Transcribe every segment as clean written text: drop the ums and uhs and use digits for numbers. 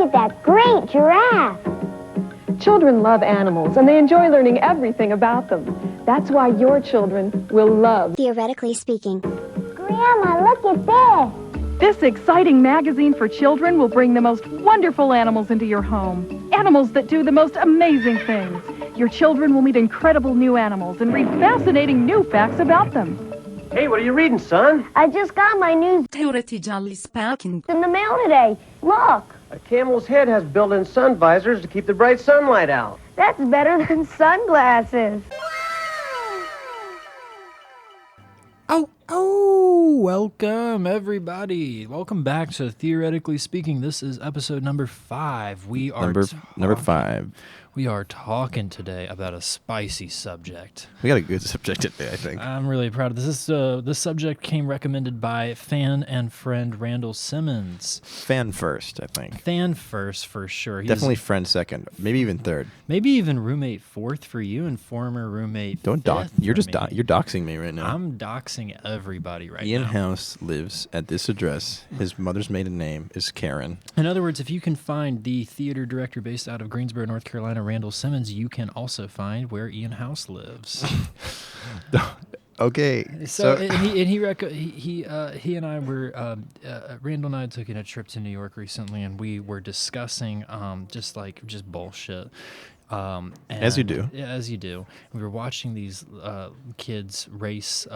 at that great giraffe. Children love animals, and they enjoy learning everything about them. That's why your children will love Theoretically Speaking. Grandma, look at this. This exciting magazine for children will bring the most wonderful animals into your home. Animals that do the most amazing things. Your children will meet incredible new animals and read fascinating new facts about them. Hey, what are you reading, son? I just got my news Theoretically Speaking. in the mail today. Look, A camel's head has built-in sun visors to keep the bright sunlight out. that's better than sunglasses. Welcome everybody. Welcome back to Theoretically Speaking. This is episode number 5. We are Number 5. We are talking today about a spicy subject. We got a good subject today, I think. I'm really proud of this. This subject came recommended by fan and friend Randall Simmons. Fan first, I think. Fan first for sure. Definitely friend second, maybe even third. Maybe even roommate fourth for you and former roommate. Don't dox. fifth You're for just me. you're doxing me right now. I'm doxing everybody right Ian now. House lives at this address. His mother's maiden name is Karen. In other words, if you can find the theater director based out of Greensboro, North Carolina, Randall Simmons, you can also find where Ian House lives. Okay. So he and I were Randall and I took a trip to New York recently, and we were discussing just bullshit. As you do. Yeah, as you do. We were watching these kids race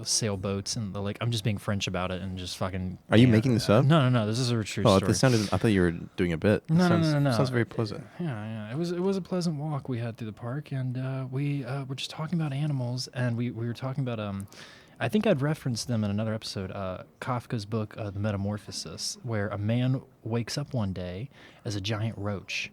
sailboats in the lake. I'm just being French about it and just fucking. Are you making this up? No. This is a true Oh, story. this sounded. I thought you were doing a bit. No. Sounds very pleasant. Yeah. It was a pleasant walk we had through the park, and we were just talking about animals, and we were talking about I think I'd referenced them in another episode, Kafka's book, The Metamorphosis, where a man wakes up one day as a giant roach.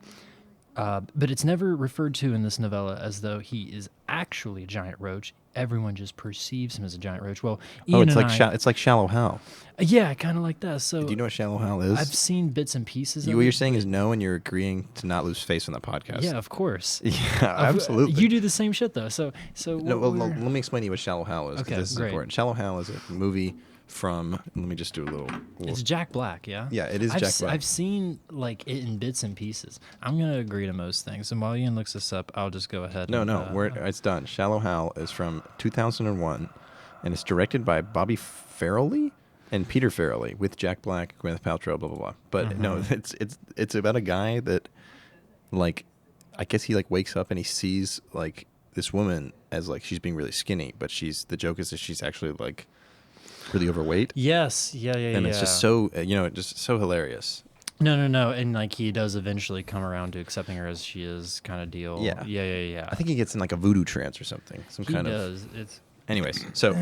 But it's never referred to in this novella as though he is actually a giant roach. Everyone just perceives him as a giant roach. Well, Ian it's like Shallow Hal. Yeah, kind of like that. So Do you know what Shallow Hal is? I've seen bits and pieces of What it. you're saying is no, and you're agreeing to not lose face on the podcast. Yeah, of course. Yeah, absolutely. You do the same shit though. So No, well, let me explain to you what Shallow Hal is, because Okay, this is great. important. Shallow Hal is a movie from, let me just do a little It's Jack Black, yeah? Yeah, it is Jack Black. I've seen like it in bits and pieces. I'm going to agree to most things. And while Ian looks this up, I'll just go ahead. It's done. Shallow Hal is from 2001, and it's directed by Bobby Farrelly and Peter Farrelly with Jack Black, Gwyneth Paltrow, blah blah blah. But no, it's about a guy that, like, I guess he like wakes up and he sees like this woman as like she's being really skinny, but the joke is that she's actually like really overweight. Yes, yeah. And it's just so just so hilarious. No, and like he does eventually come around to accepting her as she is, kind of deal. Yeah. I think he gets in like a voodoo trance or something. He does. It's Anyways, so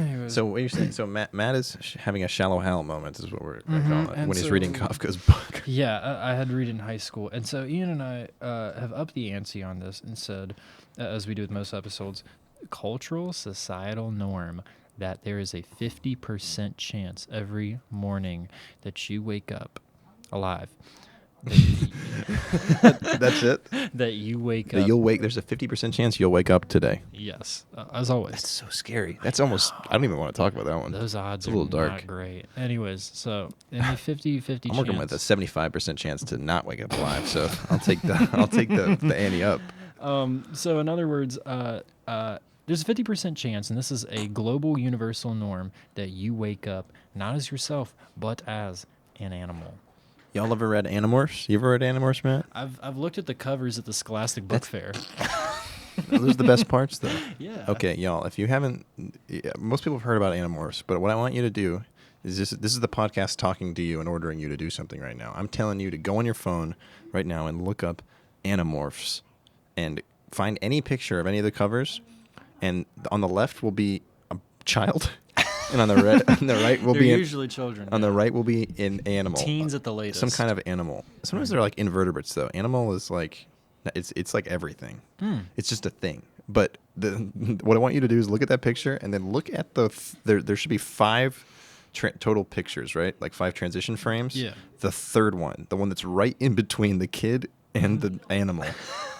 what you're saying? So Matt is having a Shallow Hal moment, is what we're calling it, And when he's so- reading Kafka's book. Yeah, I had to read it in high school. And so Ian and I have upped the ante on this and said, as we do with most episodes, cultural societal norm that there is a 50% chance every morning that you wake up alive. That's it. That you wake That up. there's a 50% chance you'll wake up today. Yes, as always. That's so scary. That's almost, I don't even want to talk about that one. Those odds It's a are little dark. not great. Anyways, so in the 50-50 I'm working with a 75% chance to not wake up alive, so I'll take the ante up. So in other words, there's a 50% chance, and this is a global universal norm, that you wake up not as yourself, but as an animal. Y'all ever read Animorphs? You ever read Animorphs, Matt? I've looked at the covers at the Scholastic Book Fair. Those are the best parts, though. Yeah. Okay, y'all, if you haven't, most people have heard about Animorphs, but what I want you to do is this is the podcast talking to you and ordering you to do something right now. I'm telling you to go on your phone right now and look up Animorphs and find any picture of any of the covers, and on the left will be a child, and on the right will They're be usually children. on the right will be an animal. Teens at the latest. Some kind of animal. Sometimes they're like invertebrates, though. Animal is like, it's like everything. It's just a thing. But what I want you to do is look at that picture and then look at there should be 5 total pictures, right? Like 5 transition frames. Yeah. The third one, the one that's right in between the kid and the animal,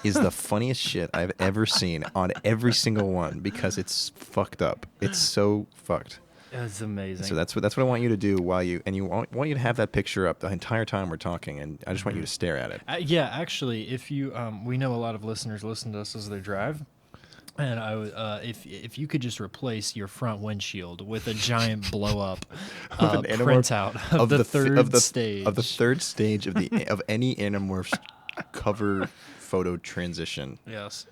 is the funniest shit I've ever seen on every single one, because it's fucked up. It's so fucked. That's amazing. So that's what I want you to do want you to have that picture up the entire time we're talking, and I just want you to stare at it. Yeah, actually, if you, we know a lot of listeners listen to us as they drive, and I would, if you could just replace your front windshield with a giant blow up Of an Animorph printout of the third stage of the third stage of any Animorph's cover photo transition. Yes.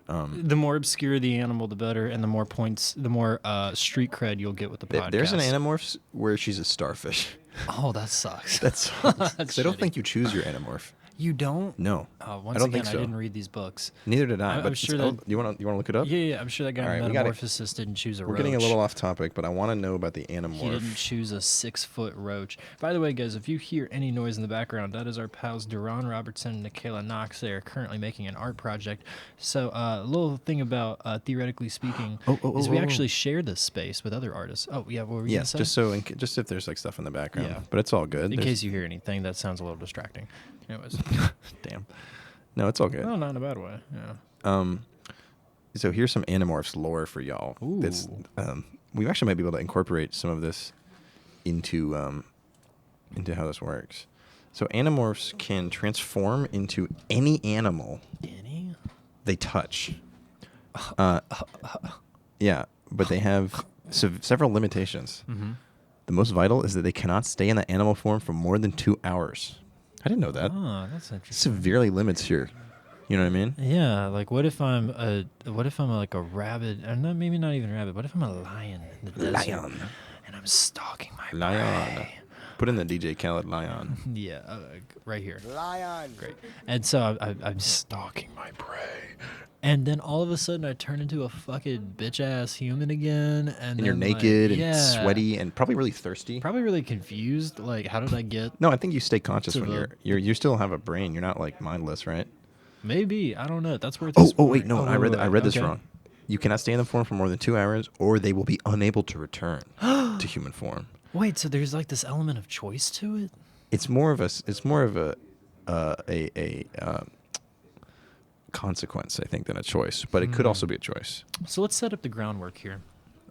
The more obscure the animal, the better, and the more points, the more street cred you'll get with the podcast. There's an Animorph where she's a starfish. Oh, that sucks. That's That's I don't shitty. think you choose your Anamorph. You don't? No. Once I don't again, think so. I didn't read these books. Neither did I. I'm But sure it's- that- you want to look it up? Yeah, I'm sure that guy All right, in we gotta- Metamorphosis didn't choose a We're roach. getting a little off topic, but I want to know about the Animorph. He didn't choose a 6-foot roach. By the way, guys, if you hear any noise in the background, that is our pals Duran Robertson and Nikayla Knox. They are currently making an art project. So a little thing about theoretically speaking is we actually share this space with other artists. Oh, yeah, what were you Yes, gonna say? just if there's like stuff in the background. Yeah. But it's all good. In case you hear anything, that sounds a little distracting. Anyways. Damn. No, it's all good. No, not in a bad way. Yeah. So here's some Animorphs lore for y'all. That's we actually might be able to incorporate some of this into how this works. So Animorphs can transform into any animal Any? they touch. Yeah, but they have several limitations. Mm-hmm. The most vital is that they cannot stay in that animal form for more than 2 hours. I didn't know that. Oh, that's interesting. Severely limits your, you know what I mean? Yeah, like what if I'm like a rabbit, or not, maybe not even a rabbit. What if I'm a lion in the desert and I'm stalking my Lion. prey? Put in the DJ Khaled lion. Yeah, right here. Lion. Great. And so I'm stalking my prey, and then all of a sudden I turn into a fucking bitch ass human again, And then, you're like, naked and yeah, sweaty and probably really thirsty. Probably really confused. Like, how did I get? No, I think you stay conscious To when the- you still have a brain. You're not like mindless, right? Maybe, I don't know. That's where. Oh wait, no, I read wait, this okay. wrong. You cannot stay in the form for more than 2 hours, or they will be unable to return to human form. Wait, so there's like this element of choice to it? It's more of a consequence, I think, than a choice. But it could also be a choice. So let's set up the groundwork here.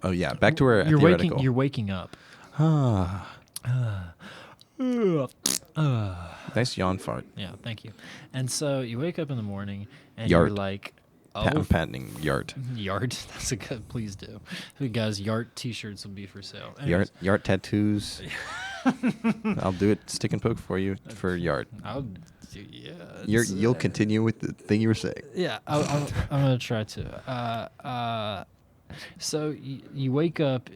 Oh yeah, back to where You're theoretical. You're waking up. Nice yawn fart. Yeah, thank you. And so you wake up in the morning and Yart. you're like, I'm patenting yart. Yard. That's a good. Please do. So guys, Yart T-shirts will be for sale. Anyways, Yart tattoos. I'll do it stick and poke for you for yart. I'll do. Yeah. You'll continue with the thing you were saying. Yeah, I'm gonna try to. So you wake up,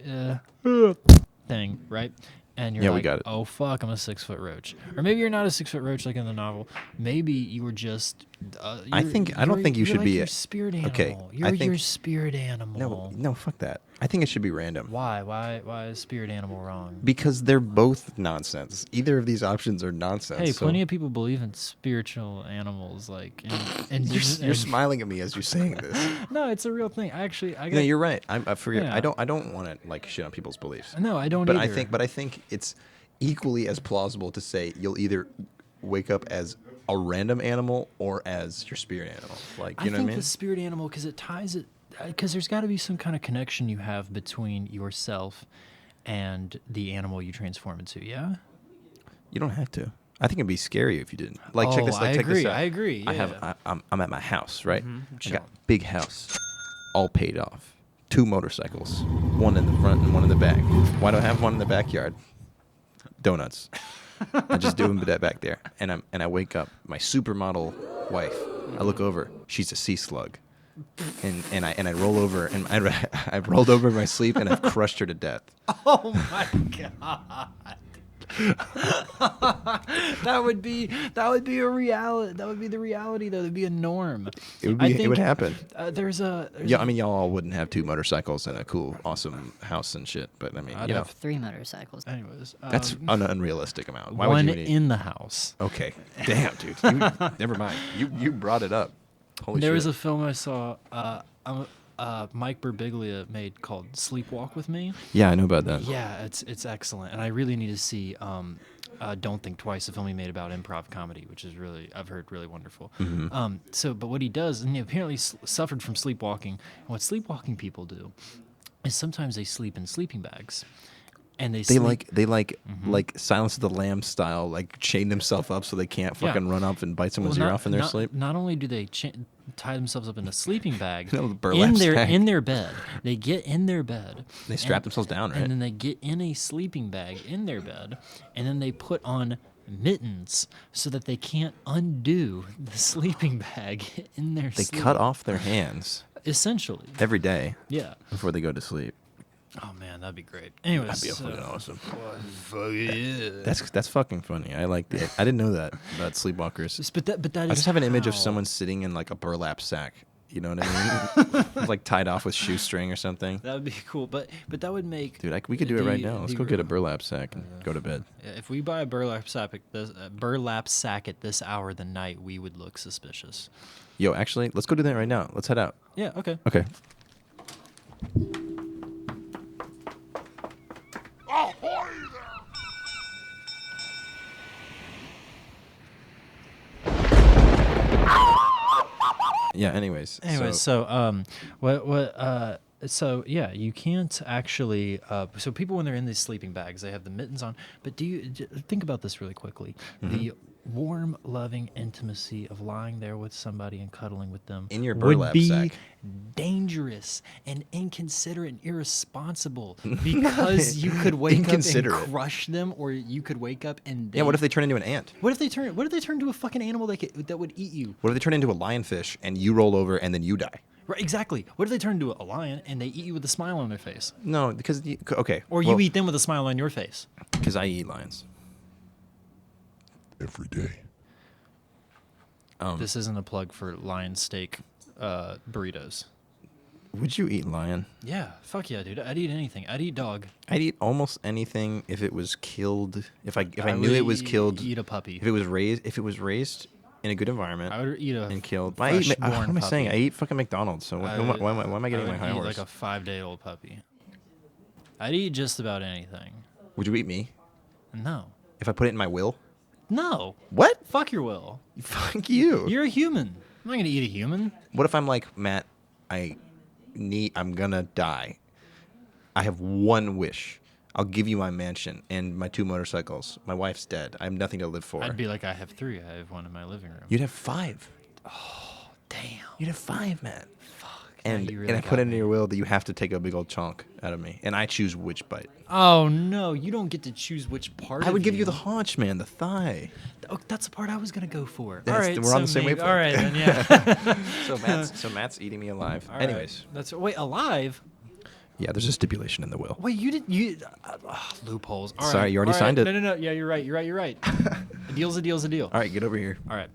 thing, right? And you're Yeah, like, we got it. oh fuck, I'm a 6-foot roach. Or maybe you're not a 6-foot roach like in the novel. Maybe you were just. I don't think you you're should like be your a- spirit animal. okay, You're I think- your spirit animal. No, fuck that. I think it should be random. Why? Why is spirit animal wrong? Because they're both nonsense. Either of these options are nonsense. Hey, so- plenty of people believe in spiritual animals, like, and You're smiling at me as you're saying this. No, it's a real thing. I got, No, you're right. I forget. Yeah. I don't want to like shit on people's beliefs. No, I don't But either. I think it's equally as plausible to say you'll either wake up as a random animal or as your spirit animal. Like, you know what I mean? the spirit animal, because it ties it, because there's got to be some kind of connection you have between yourself and the animal you transform into. Yeah. You don't have to. I think it'd be scary if you didn't. Like, check this. I Check this agree. out. I agree. I'm at my house, right? I chill. got big house, all paid off. 2 motorcycles, one in the front and one in the back. Why do I have one in the backyard? Donuts. I just do them back there, and I wake up. My supermodel wife. I look over. She's a sea slug, and I roll over, and I've rolled over in my sleep, and I've crushed her to death. Oh my god. that would be a reality. That would be the reality, though. It'd be a norm. It would happen. There's Yeah, I mean, y'all all wouldn't have 2 motorcycles and a cool, awesome house and shit. But I mean, I'd you know, have 3 motorcycles. Anyways, that's an unrealistic amount. Why one would you need? in the house. Okay, damn, dude. Never mind. You brought it up. Holy There shit. was a film I saw. Mike Birbiglia made called Sleepwalk with Me. Yeah, I know about that. Yeah, it's excellent, and I really need to see Don't Think Twice, a film he made about improv comedy, which is really, I've heard, really wonderful. Mm-hmm. But what he does, and he apparently suffered from sleepwalking, and what sleepwalking people do is sometimes they sleep in sleeping bags, and they They sleep. like Silence of the Lambs style, like chain themselves up so they can't fucking run up and bite someone's ear off in their sleep. Not only do they tie themselves up in a sleeping bag, No, the burlap sack. in their bed, they get in their bed. They strap themselves down, right? And then they get in a sleeping bag in their bed, and then they put on mittens so that they can't undo the sleeping bag in their They sleep. cut off their hands Essentially. every day Yeah. before they go to sleep. Oh man, that'd be great. Anyways, That'd be fucking awesome. fuck yeah. That's fucking funny. I like it. I didn't know that about sleepwalkers. But that is I just have an image of how- someone sitting in like a burlap sack. You know what I mean? Like tied off with shoestring or something. That would be cool, but that would make. Dude, we could do it right the- now. Let's the go get a r- burlap sack and go to bed. If we buy a burlap sack at this hour of the night, we would look suspicious. Yo, actually, let's go do that right now. Let's head out. Yeah. Okay. Okay. Yeah. Anyways. So yeah, you can't actually. So people, when they're in these sleeping bags, they have the mittens on. But think about this really quickly? Mm-hmm. The warm, loving intimacy of lying there with somebody and cuddling with them In your would burlap be sack. dangerous and inconsiderate and irresponsible because you could wake up and Inconsiderate. crush them, or you could wake up and Yeah. What if they turn into an ant? What if they turn into a fucking animal that would eat you? What if they turn into a lionfish and you roll over and then you die? Right, exactly. What if they turn into a lion and they eat you with a smile on their face? No, because okay. Or you eat them with a smile on your face? Because I eat lions. Every day. This isn't a plug for lion steak burritos. Would you eat lion? Yeah, fuck yeah, dude. I'd eat anything. I'd eat dog. I'd eat almost anything if it was killed. If I I knew would it was killed. Eat a puppy. If it was raised in a good environment I would eat a and killed. fresh What born am I saying? I puppy. eat fucking McDonald's. So why am I getting my high eat horse? like a 5-day-old puppy. I'd eat just about anything. Would you eat me No. if I put it in my will? No. What? Fuck your will. Fuck you. You're a human. I'm not gonna eat a human. What if I'm like, Matt, I'm gonna die. I have one wish. I'll give you my mansion and my 2 motorcycles. My wife's dead. I have nothing to live for. I'd be like, I have 3. I have one in my living room. You'd have 5. Damn. You'd have 5, man. Fuck. And you really I put got it in me. your will that you have to take a big old chunk out of me, and I choose which bite. Oh no, you don't get to choose which part. I would of give you the haunch, man, the thigh. Oh, that's the part I was gonna go for. That's- all right, we're on the same maybe- wavelength. All right, then yeah. So Matt's eating me alive. All right. Anyways, that's wait alive. yeah, there's a stipulation in the will. Wait, loopholes. All Sorry, right, you already all right. signed it. No. Yeah, you're right. A deal's a deal's a deal. All right, get over here. All right.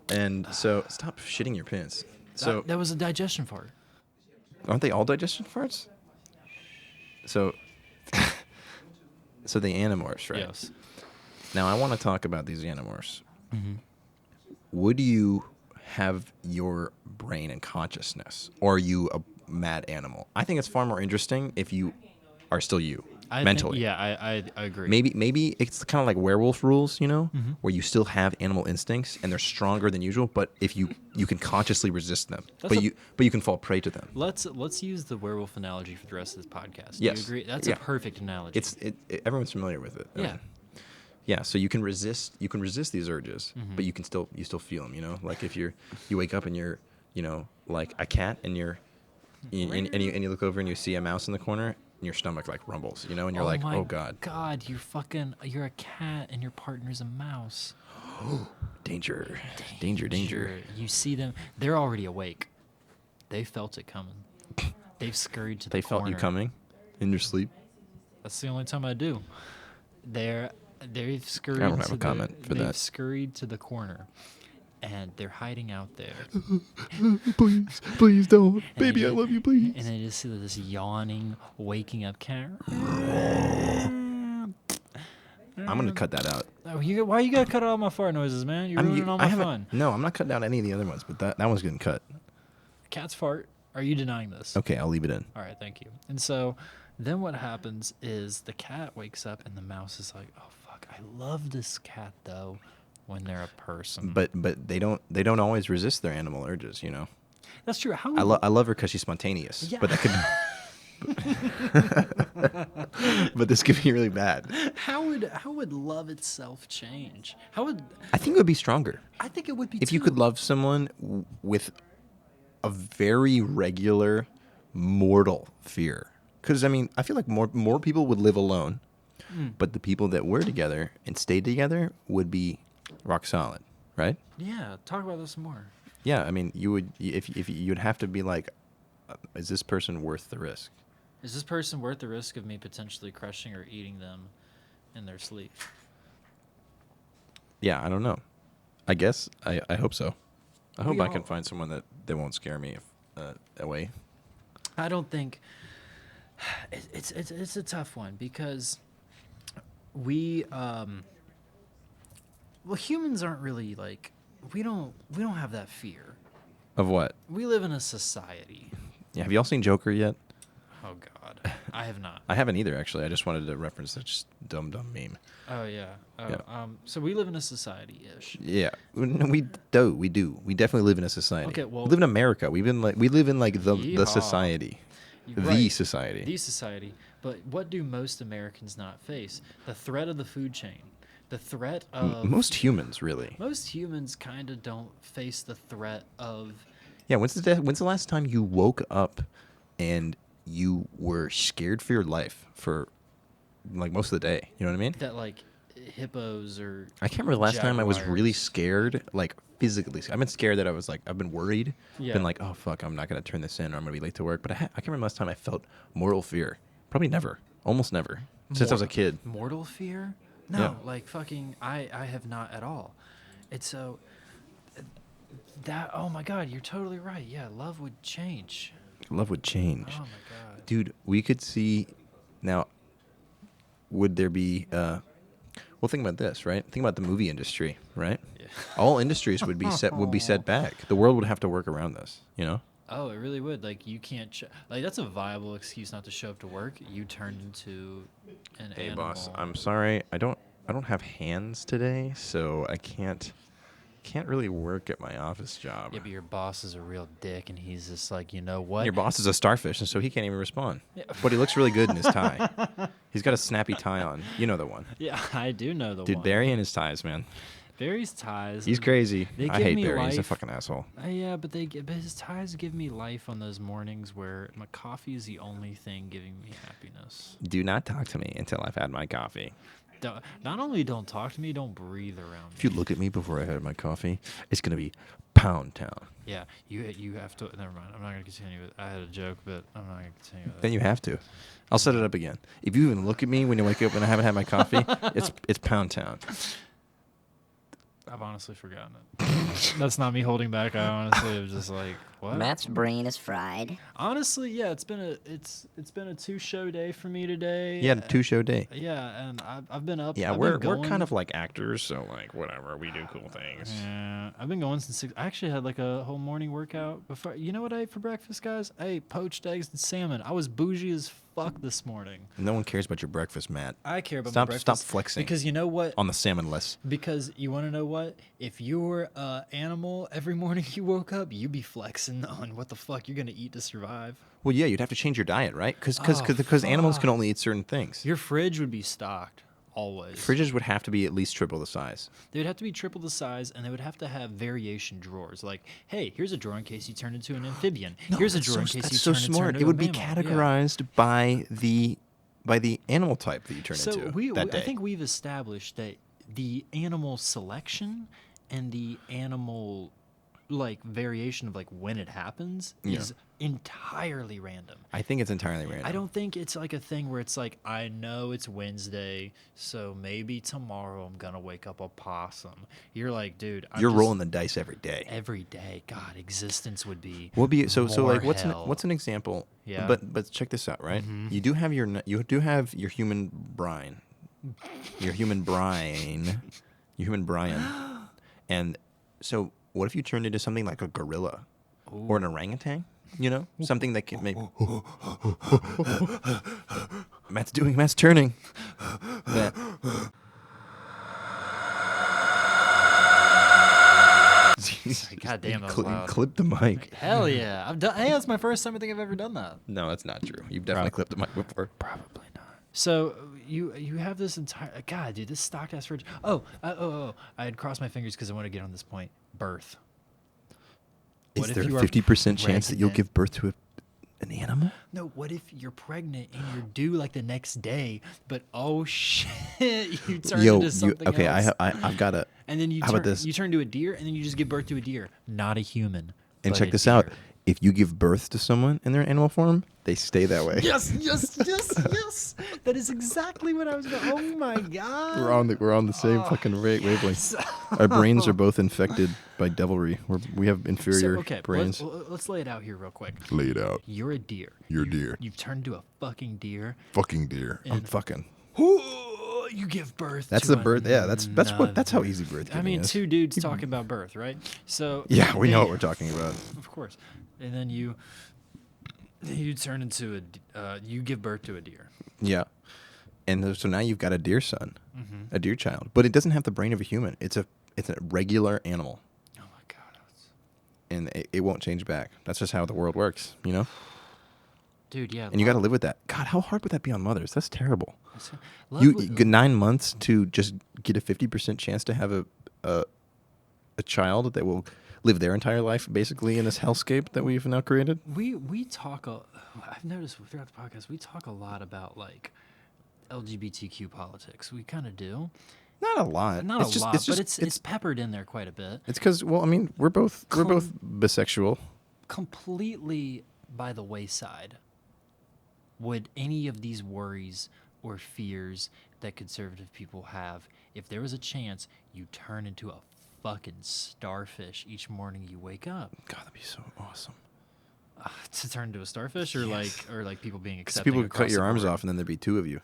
And so stop shitting your pants. So that was a digestion fart. aren't they all digestion farts? So the Animorphs, right? Yes. Now I want to talk about these Animorphs. Mm-hmm. Would you have your brain and consciousness, or are you a mad animal? I think it's far more interesting if you are still you mentally. I agree. Maybe it's kind of like werewolf rules, you know, Mm-hmm. where you still have animal instincts and they're stronger than usual, but if you can consciously resist them, That's but a- you can fall prey to them. Let's use the werewolf analogy for the rest of this podcast. Yes. Do you agree? That's Yeah. a perfect analogy. Everyone's familiar with it. I Yeah. mean, yeah, so you can resist these urges, Mm-hmm. but you still feel them, you know? Like if you wake up and you're, you know, like a cat and and you look over and you see a mouse in the corner and your stomach like rumbles, you know, and you're like, my "Oh god. God, you're a cat and your partner's a mouse. Danger. You see them, they're already awake. They felt it coming. They've scurried to the They corner. felt you coming in your sleep." That's the only time I do. They've scurried. I don't have to a comment for they've that. scurried to the corner, and they're hiding out there. Please don't. Baby, I love you, please. And I just see this yawning, waking up cat. I'm going to cut that out. Oh, why you gotta cut out all my fart noises, man? You're ruining all my fun. No, I'm not cutting out any of the other ones, but that one's getting cut. Cats fart. Are you denying this? Okay, I'll leave it in. All right, thank you. And so then what happens is the cat wakes up and the mouse is like, "Oh fuck, I love this cat though." When they're a person. But they don't always resist their animal urges, you know. That's true. How I love her because she's spontaneous. Yeah. But that could. But this could be really bad. how would love itself change? I think it would be stronger I think it would be if you could love someone with a very regular mortal fear. Because I mean, I feel like more people would live alone, but the people that were together and stayed together would be rock solid, right? Yeah, talk about this more. Yeah, I mean, you would if you'd have to be like, is this person worth the risk? Is this person worth the risk of me potentially crushing or eating them in their sleep? Yeah, I don't know. I guess I hope so. I hope We I can all- find someone that won't scare me away. I don't think it's a tough one because we humans aren't really like we don't have that fear. Of what? We live in a society. Yeah, have y'all seen Joker yet? Oh God, I have not. I haven't either, actually. I just wanted to reference that just dumb meme. Oh yeah. Oh, Yeah. So we live in a society-ish. Yeah, we do. We definitely live in a society. Okay, well- we live in America. We live in like the Yeehaw. society, the Right. society. The society. But what do most Americans not face? The threat of the food chain. The threat of Most humans, really. most humans kind of don't face the threat of Yeah. When's the last time you woke up and you were scared for your life for like most of the day? You know what I mean? that like hippos or I can't remember the last time I was really jaguars. scared, like physically. I've been scared that I've been worried. Yeah. Been like, oh fuck, I'm not gonna turn this in, or I'm gonna be late to work. But I can't remember the last time I felt mortal fear. Probably never. Almost never. Since I was a kid. mortal fear? No, Yeah. like fucking I have not at all. It's so that oh my God, you're totally right. Yeah, love would change. Love would change. Oh my God. Dude, we could see now. Would there be? Well, think about this, right? Think about the movie industry, right? Yeah. All industries would be set back. The world would have to work around this. You know? Oh, it really would. Like you can't like that's a viable excuse not to show up to work. You turned into an Hey, animal. boss. I'm sorry. I don't have hands today, so I can't really work at my office job. Yeah, but your boss is a real dick, and he's just like, you know what? Your boss is a starfish, and so he can't even respond. Yeah. But he looks really good in his tie. He's got a snappy tie on. You know the one. Yeah, I do know the Dude, one. Barry and his ties, man. Barry's ties. He's crazy. They I give hate me Barry. He's a life. fucking asshole. Yeah, but his ties give me life on those mornings where my coffee is the only thing giving me happiness. Do not talk to me until I've had my coffee. Not only don't talk to me, don't breathe around If you me. look at me before I had my coffee, it's gonna be Pound Town. Yeah, you have to. Never mind. I'm not gonna continue with. I had a joke, but I'm not gonna continue with Then it. you have to. I'll set it up again. If you even look at me when you wake up and I haven't had my coffee, it's Pound Town. I've honestly forgotten it. That's not me holding back. I honestly was just like, what? Matt's brain is fried. Honestly, yeah, it's been a 2-show day for me today. He had a 2-show day. Yeah, and I've been up. Yeah, I've we're been going, kind of like actors, so like whatever, we do cool things. Yeah, I've been going since 6. I actually had like a whole morning workout before. You know what I ate for breakfast, guys? I ate poached eggs and salmon. I was bougie as fuck this morning. No one cares about your breakfast, Matt. I care about my Stop breakfast. flexing Because you know what? on the salmon list. Because you want to know what? If you were an animal every morning you woke up, you'd be flexing on what the fuck you're gonna eat to survive. Well, yeah, you'd have to change your diet, right? Because Oh, animals can fuck. only eat certain things. Your fridge would be stocked always. Fridges would have to be at least triple the size. They would have to be triple the size, and they would have to have variation drawers. Like, hey, here's a drawer in case you turn into an amphibian. Here's a drawer in case that's you so turn smart. into It a would be mammal. Yeah. categorized by the animal type that you turn So into that day. I think we've established that the animal selection and the animal like variation of like when it happens Yeah. is entirely random. I think it's entirely random. I don't think it's like a thing where it's like I know it's Wednesday, so maybe tomorrow I'm gonna wake up a possum. You're like, dude, You're rolling the dice every day. every day. God, existence would be. What be so more like hell. what's an example? Yeah. But check this out, right? You do have your human brine, your human brine, and so what if you turned into something like a gorilla or an orangutan? You know, something that can make. Matt's turning. Matt. God damn, that was loud. Clip the mic. Hell yeah. I've done, hey, that's my first time I think I've ever done that. No, that's not true. You've definitely clipped the mic before. Probably not. So you have this entire God, dude, this stock ass fridge. I had crossed my fingers because I want to get on this point. Birth. Is there a 50% chance that you'll give birth to an animal? No. What if you're pregnant and you're due like the next day, but oh shit, you turn into something okay, else. I've got a. And then how about this? You turn to a deer, and then you just give birth to a deer, not a human. And but check a this deer. out. If you give birth to someone in their animal form, they stay that way. Yes. That is exactly what I was going. Oh my god. We're on the same fucking wavelength. Our brains are both infected by devilry. We have inferior brains. Let's lay it out here real quick. Lay it out. You're a deer. You're a deer. You've turned into a fucking deer. Fucking deer. I'm fucking. You give birth. That's to the birth. Yeah, that's how easy birth. I mean, two dudes talking about birth, right? So yeah, we know what we're talking about. Of course, and then you turn into you give birth to a deer. Yeah, and so now you've got a deer son, a deer child, but it doesn't have the brain of a human. It's a regular animal. Oh my god! And it won't change back. That's just how the world works, you know. Dude, yeah. And you got to live with that. God, how hard would that be on mothers? That's terrible. You get 9 months to just get a 50% chance to have a child that will live their entire life basically in this hellscape that we've now created. We talk. I've noticed throughout the podcast we talk a lot about like LGBTQ politics. We kind of do. Not a lot. Not a lot, but it's peppered in there quite a bit. It's because I mean we're both bisexual. Completely by the wayside. Would any of these worries or fears that conservative people have, if there was a chance you turn into a fucking starfish each morning you wake up? God, that'd be so awesome. To turn into a starfish, or yes. like people being accepting. People could cut your arms off, and then there'd be two of you.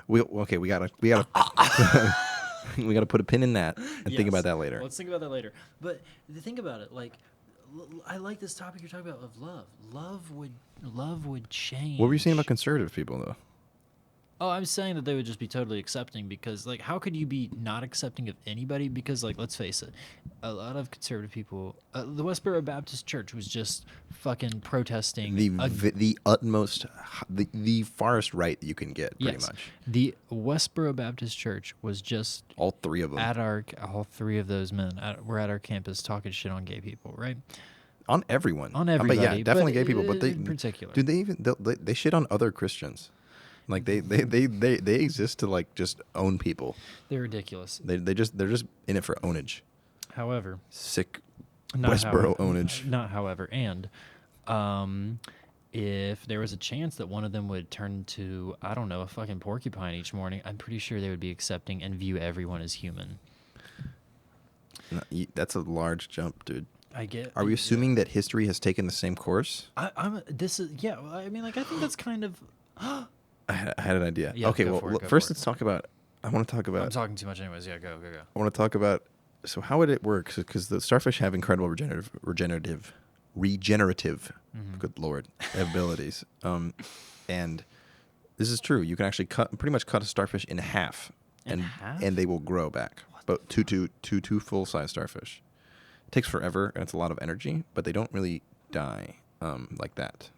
we gotta we gotta put a pin in that and think about that later. Let's think about that later. But think about it, like. I like this topic you're talking about of love. Love would change. What were you saying about conservative people, though? Oh, I'm saying that they would just be totally accepting because, like, how could you be not accepting of anybody? Because, like, let's face it, a lot of conservative people, the Westboro Baptist Church was just fucking protesting. The utmost, the farthest right that you can get, pretty much. The Westboro Baptist Church was just all three of them. All three of those men were at our campus talking shit on gay people, right? On everyone. On everybody. But yeah, definitely gay people. But they, in particular, do they shit on other Christians? Like they exist to like just own people. They're ridiculous. They're just in it for ownage. However, sick Westboro ownage. Not however, and if there was a chance that one of them would turn into, I don't know, a fucking porcupine each morning, I'm pretty sure they would be accepting and view everyone as human. No, that's a large jump, dude. I get. Are we assuming that history has taken the same course? This is yeah. I mean, like I think that's kind of. I had an idea. Yeah, okay, well, first let's talk about. I want to talk about. I'm talking too much, anyways. Yeah, go. I want to talk about. So how would it work? Because the starfish have incredible regenerative. Good lord, abilities. And this is true. You can actually pretty much cut a starfish in half, and they will grow back. But two full size starfish. It takes forever and it's a lot of energy, but they don't really die like that.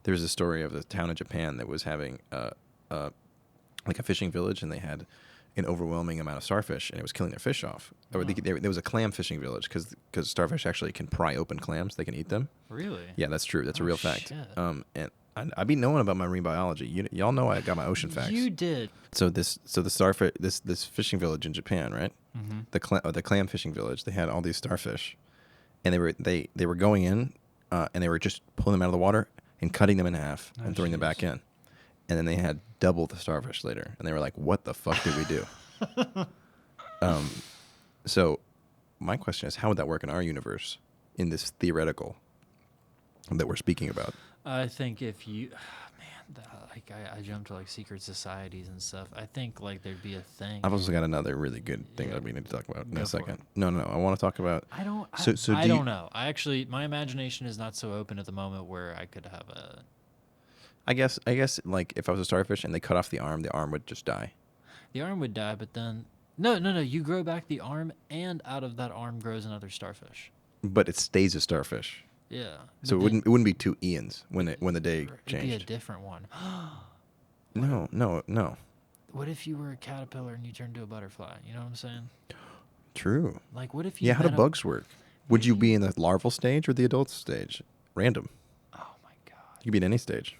There's a story of a town in Japan that was having like a fishing village, and they had an overwhelming amount of starfish, and it was killing their fish off. Or there was a clam fishing village because starfish actually can pry open clams; they can eat them. Really? Yeah, that's true. That's a real fact. Shit. And I be knowing about my marine biology. Y'all know I got my ocean facts. You did. So the starfish, this fishing village in Japan, right? Mm-hmm. The clam fishing village. They had all these starfish, and they were going in, and they were just pulling them out of the water and cutting them in half and throwing them back in, and then they had double the starfish later, and they were like, "What the fuck did we do?" So my question is, how would that work in our universe, in this theoretical that we're speaking about? I think if you, I jumped to like secret societies and stuff. I think like there'd be a thing. I've also got another really good thing that we need to talk about in a second. No, I want to talk about. I don't. So I don't know. I actually, my imagination is not so open at the moment where I could have a. I guess like if I was a starfish and they cut off the arm would just die. The arm would die, but then No. You grow back the arm, and out of that arm grows another starfish. But it stays a starfish. Yeah. So but it wouldn't be two Ians when the day it'd be a changed. different one. No. What if you were a caterpillar and you turned to a butterfly? You know what I'm saying? True. Like, what if you? Yeah, how do met a- bugs work? Would you be in the larval stage or the adult stage? Random. Oh my god. You could be in any stage.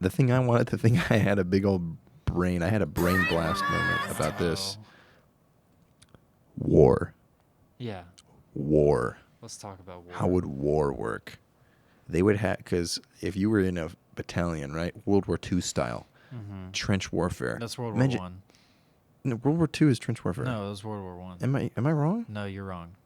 The thing I had a big old brain. I had a brain blast moment about this. War. Yeah. War. Let's talk about war. How would war work? They would have, because if you were in a battalion, right, World War II style, trench warfare. That's World War One. No, World War II is trench warfare. No, it was World War One. Am I wrong? No, you're wrong.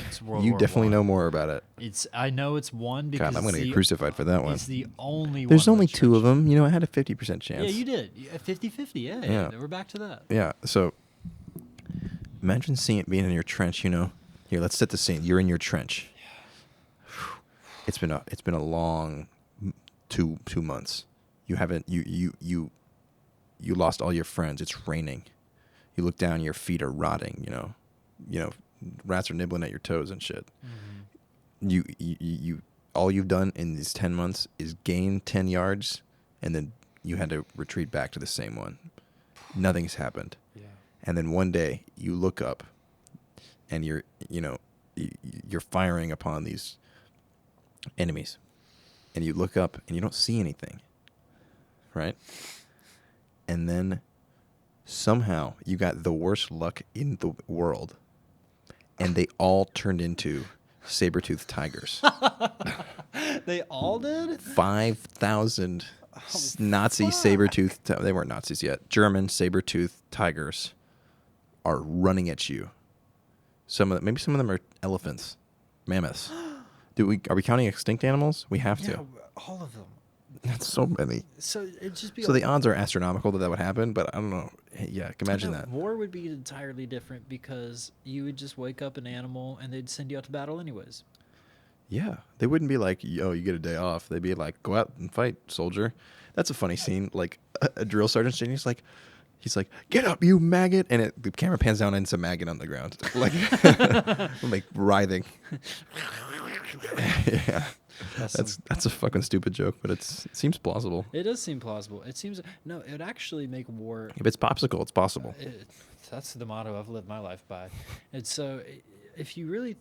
It's World You War definitely One. know more about it. I know it's one because God, I'm it's gonna get the- crucified for that one. It's the only There's one. only with two of trench- them. You know, I had a 50% chance. Yeah, you did. 50-50. Yeah, Yeah. We're back to that. Yeah. So imagine seeing it being in your trench. You know, here, let's set the scene. You're in your trench. It's been a long 2 months. You haven't you lost all your friends. It's raining. You look down, your feet are rotting. You know, rats are nibbling at your toes and shit. You all you've done in these 10 months is gain 10 yards, and then you had to retreat back to the same one. Nothing's happened. Yeah. And then one day you look up, and you're firing upon these enemies, and you look up and you don't see anything, right? And then somehow you got the worst luck in the world, and they all turned into saber-toothed tigers. They all did? 5,000 Nazi saber-toothed, they weren't Nazis yet, German saber-toothed tigers are running at you. Maybe some of them are elephants, mammoths. Are we counting extinct animals? We have to. All of them. That's so many. So it'd just be. So the odds are astronomical that would happen, but I don't know. Yeah, imagine that. War would be entirely different because you would just wake up an animal and they'd send you out to battle anyways. Yeah, they wouldn't be like, "Yo, you get a day off." They'd be like, "Go out and fight, soldier." That's a funny scene. Like a drill sergeant, and he's like, "Get up, you maggot!" And the camera pans down and it's a maggot on the ground, like writhing. Yeah, that's a fucking stupid joke, but it seems plausible. It does seem plausible. It seems no. It would actually make war. If it's popsicle, it's possible. That's the motto I've lived my life by. And so, if you really,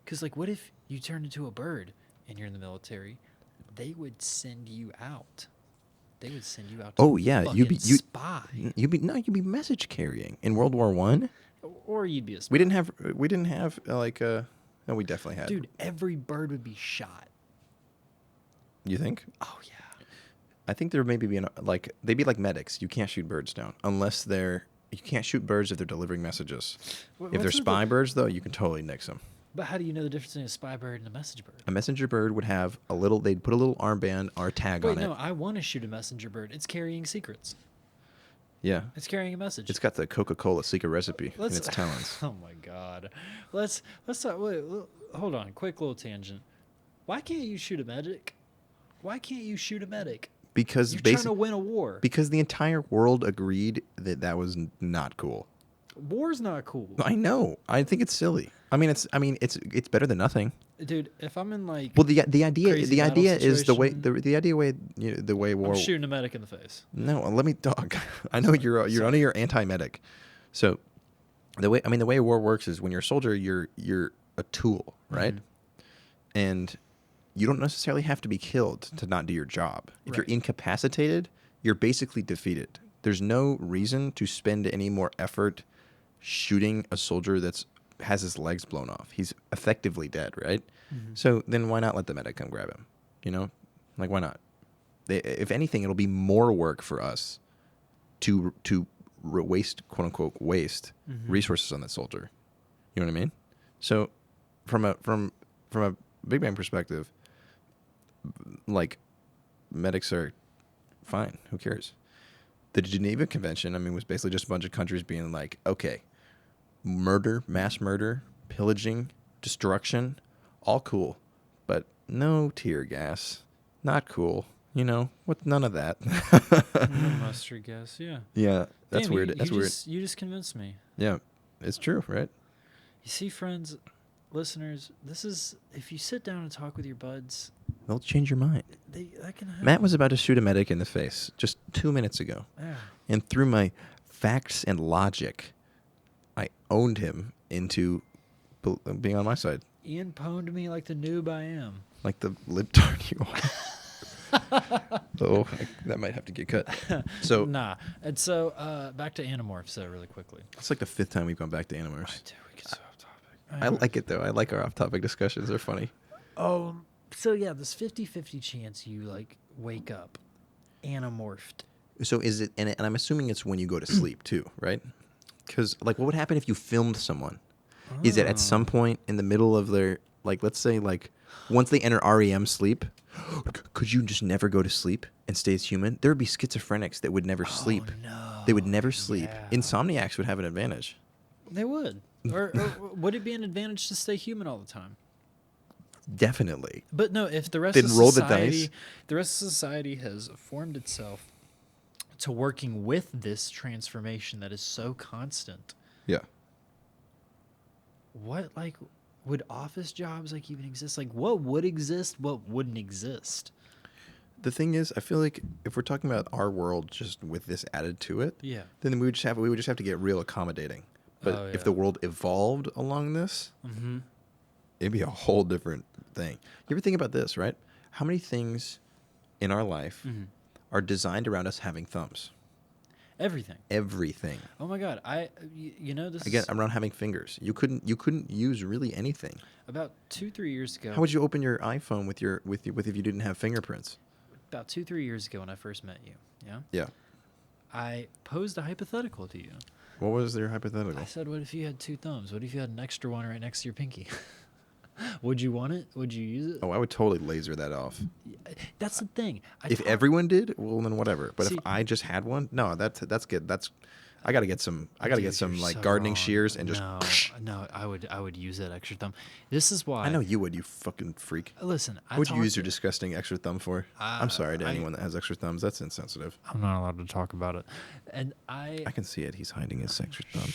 because like, what if you turned into a bird and you're in the military? They would send you out. They would send you out. To Oh yeah, you'd spy. You'd be message carrying in World War I. Or you'd be a spy. We didn't have like no, we definitely had. Dude, every bird would be shot. You think? Oh yeah. I think there maybe be they'd be like medics. You can't shoot birds down unless you can't shoot birds if they're delivering messages. If they're spy birds though, you can totally nix them. But how do you know the difference between a spy bird and a messenger bird? A messenger bird would have they'd put a little armband or tag Wait, on no, it. I want to shoot a messenger bird. It's carrying secrets. Yeah. It's carrying a message. It's got the Coca-Cola secret recipe in its talons. Oh my god. Let's talk. Wait, hold on. Quick little tangent. Why can't you shoot a medic? Why can't you shoot a medic? Because You're trying to win a war. Because the entire world agreed that was not cool. War's not cool. I know. I think it's silly. It's better than nothing. Dude, if I'm in like Well, the idea crazy battle is the way situation, the way war. I'm shooting a medic in the face. No, let me talk. I know you're only your anti-medic. So the way war works is when you're a soldier, you're a tool, right? And you don't necessarily have to be killed to not do your job. If you're Right. incapacitated, you're basically defeated. There's no reason to spend any more effort shooting a soldier has his legs blown off. He's effectively dead, right? So then why not let the medic come grab him? You know, like why not? If anything, it'll be more work for us to waste, quote unquote, waste resources on that soldier. You know what I mean? So from a Big Bang perspective, like medics are fine. Who cares? The Geneva Convention, was basically just a bunch of countries being like, okay, murder, mass murder, pillaging, destruction, all cool, but no tear gas, not cool. You know, with none of that. No mustard gas, yeah. Yeah, that's Damn, weird. You, That's you weird. you just convinced me. Yeah, it's true, right? You see, friends, listeners, this is, if you sit down and talk with your buds, They'll change your mind. that can happen. Matt was about to shoot a medic in the face just 2 minutes ago. Yeah. And through my facts and logic, I owned him into being on my side. Ian pwned me like the noob I am. Like the libtard you are. Oh, that might have to get cut. So Nah. And so, back to Animorphs, really quickly. it's like the 5th time we've gone back to Animorphs. Dude, we get so off topic. I like it, though. I like our off-topic discussions. They're funny. So yeah, this 50-50 chance you, like, wake up Animorphed. So is it, and I'm assuming it's when you go to sleep, too, right? Because, like, what would happen if you filmed someone? Is it at some point in the middle of their, like, let's say, like, once they enter REM sleep, could you just never go to sleep and stay as human? There would be schizophrenics that would never sleep. No. They would never sleep. Yeah. Insomniacs would have an advantage. They would. Or would it be an advantage to stay human all the time? Definitely. But no, if the rest They'd of roll the society, dice. the rest of society has formed itself to working with this transformation that is so constant. Yeah. What, like, would office jobs, like, even exist? Like, what would exist? What wouldn't exist? The thing is, I feel like if we're talking about our world just with this added to it, Yeah. then we would just have to get real accommodating. But Oh, if yeah. the world evolved along this, Mm-hmm. it'd be a whole different thing. You ever think about this, right? How many things in our life Mm-hmm. are designed around us having thumbs? Everything. Everything. Oh my God! You know, this Again, is around having fingers. You couldn't use really anything. about 2-3 years ago. How would you open your iPhone with if you didn't have fingerprints? About 2-3 years ago when I first met you, yeah, Yeah. I posed a hypothetical to you. What was their hypothetical? I said, "What if you had 2 thumbs? What if you had an extra one right next to your pinky? Would you want it? Would you use it?" Oh, I would totally laser that off. That's the thing. If everyone did, well then whatever. But See- if I just had one, no, that's good. I gotta get some. I gotta Dude, get some you're like so gardening wrong. shears and just. No, I would use that extra thumb. This is why. I know you would, you fucking freak. Listen, What would you use your disgusting extra thumb for? I'm sorry to I- anyone that has extra thumbs. That's insensitive. I'm not allowed to talk about it, and I can see it. He's hiding his extra thumb.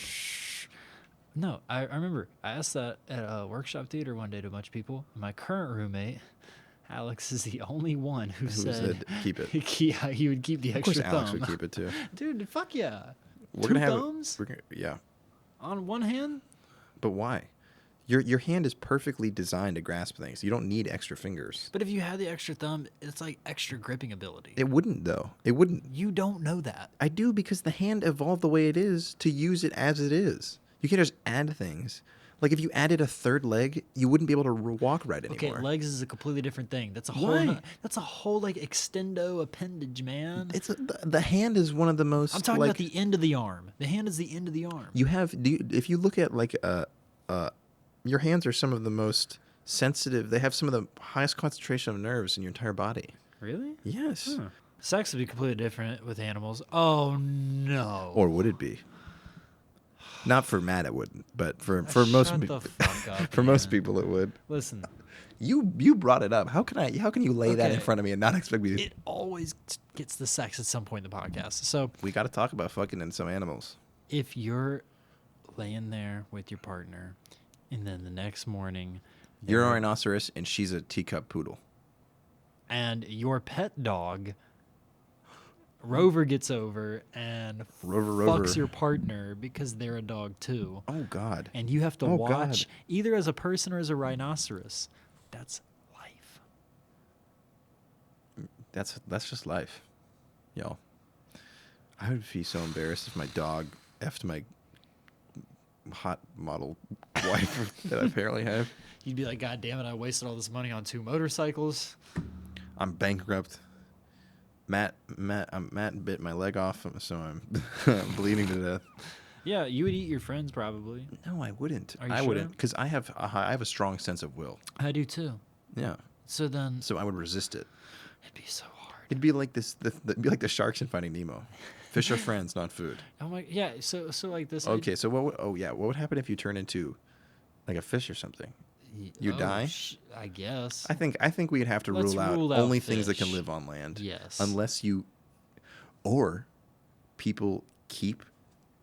No, I remember I asked that at a workshop theater one day to a bunch of people. My current roommate, Alex, is the only one who said keep it. he would keep the Of course, extra Alex thumb. would keep it too. Dude, fuck yeah. We're 2 gonna have. thumbs Yeah, on one hand? but why? Your hand is perfectly designed to grasp things. You don't need extra fingers. But if you had the extra thumb, it's like extra gripping ability. It wouldn't though. It wouldn't. You don't know that. I do because the hand evolved the way it is to use it as it is. You can't just add things. Like if you added a third leg, you wouldn't be able to walk right Okay, anymore. legs is a completely different thing. That's a Why? whole. That's a whole like extendo appendage, man. The hand is one of the most. I'm talking like, about the end of the arm. The hand is the end of the arm. You have. If you look at like your hands are some of the most sensitive. They have some of the highest concentration of nerves in your entire body. Really? Yes. Huh. Sex would be completely different with animals. Oh no. Or would it be? Not for Matt, it wouldn't, but for most Shut people, the fuck up, for most man. people, it would. Listen, You brought it up. How can you lay that in Okay. front of me and not expect me to? it always gets the sex at some point in the podcast. So We got to talk about fucking and some animals. if you're laying there with your partner, and then the next morning, You're a they're- rhinoceros and she's a teacup poodle. and your pet dog Rover gets over and Rover. fucks your partner because they're a dog too. Oh God. And you have to Oh, watch God. either as a person or as a rhinoceros. That's life. That's just life, y'all. I would be so embarrassed if my dog effed my hot model wife that I apparently have. You'd be like, God damn it, I wasted all this money on 2 motorcycles. I'm bankrupt. Matt bit my leg off, so I'm bleeding to death. Yeah, you would eat your friends probably. No, I wouldn't. Are you I sure? wouldn't, because I have a strong sense of will. I do too. Yeah, So then so I would resist it. it'd be so hard. It'd be like it'd be like the sharks in Finding Nemo. Fish are friends, not food. I'm like, yeah, so like this. Okay, so what would happen if you turn into like a fish or something? You die? I guess. I think we'd have to Let's rule out rule out only things that can fish. live on land. Yes. Unless you, or people keep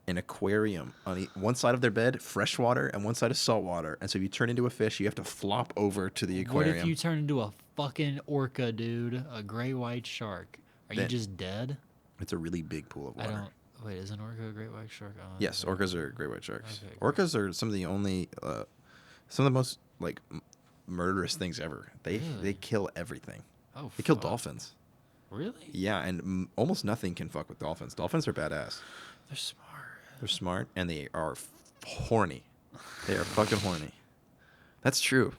an aquarium on one side of their bed, fresh water, and one side is salt water. And so if you turn into a fish, you have to flop over to the aquarium. What if you turn into a fucking orca, dude? A gray white shark? Are you just dead? It's a really big pool of water. Wait, is an orca a great white shark? Oh, Yes, orcas are great white sharks. Okay, Orcas are some of the only, some of the most like murderous things ever. They kill everything. Oh, They kill fuck. dolphins. Really? Yeah, and almost nothing can fuck with dolphins. Dolphins are badass. They're smart. They're smart and they are horny. They are fucking horny. That's true.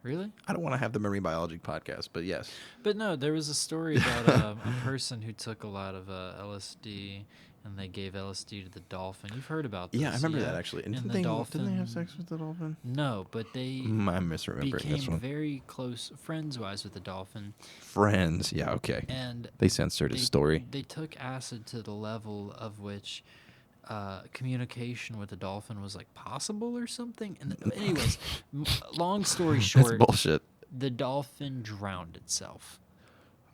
Really? I don't want to have the marine biology podcast, but yes. But no, there was a story about a person who took a lot of LSD and they gave LSD to the dolphin. You've heard about this. Yeah, I remember that actually. And And didn't they have sex with the dolphin? No, but they I'm misremembering this became one. very close friends-wise with the dolphin. Friends, yeah, okay. And They censored his story. They took acid to the level of which communication with the dolphin was like possible or something. And anyways, long story That's short, bullshit. the dolphin drowned itself.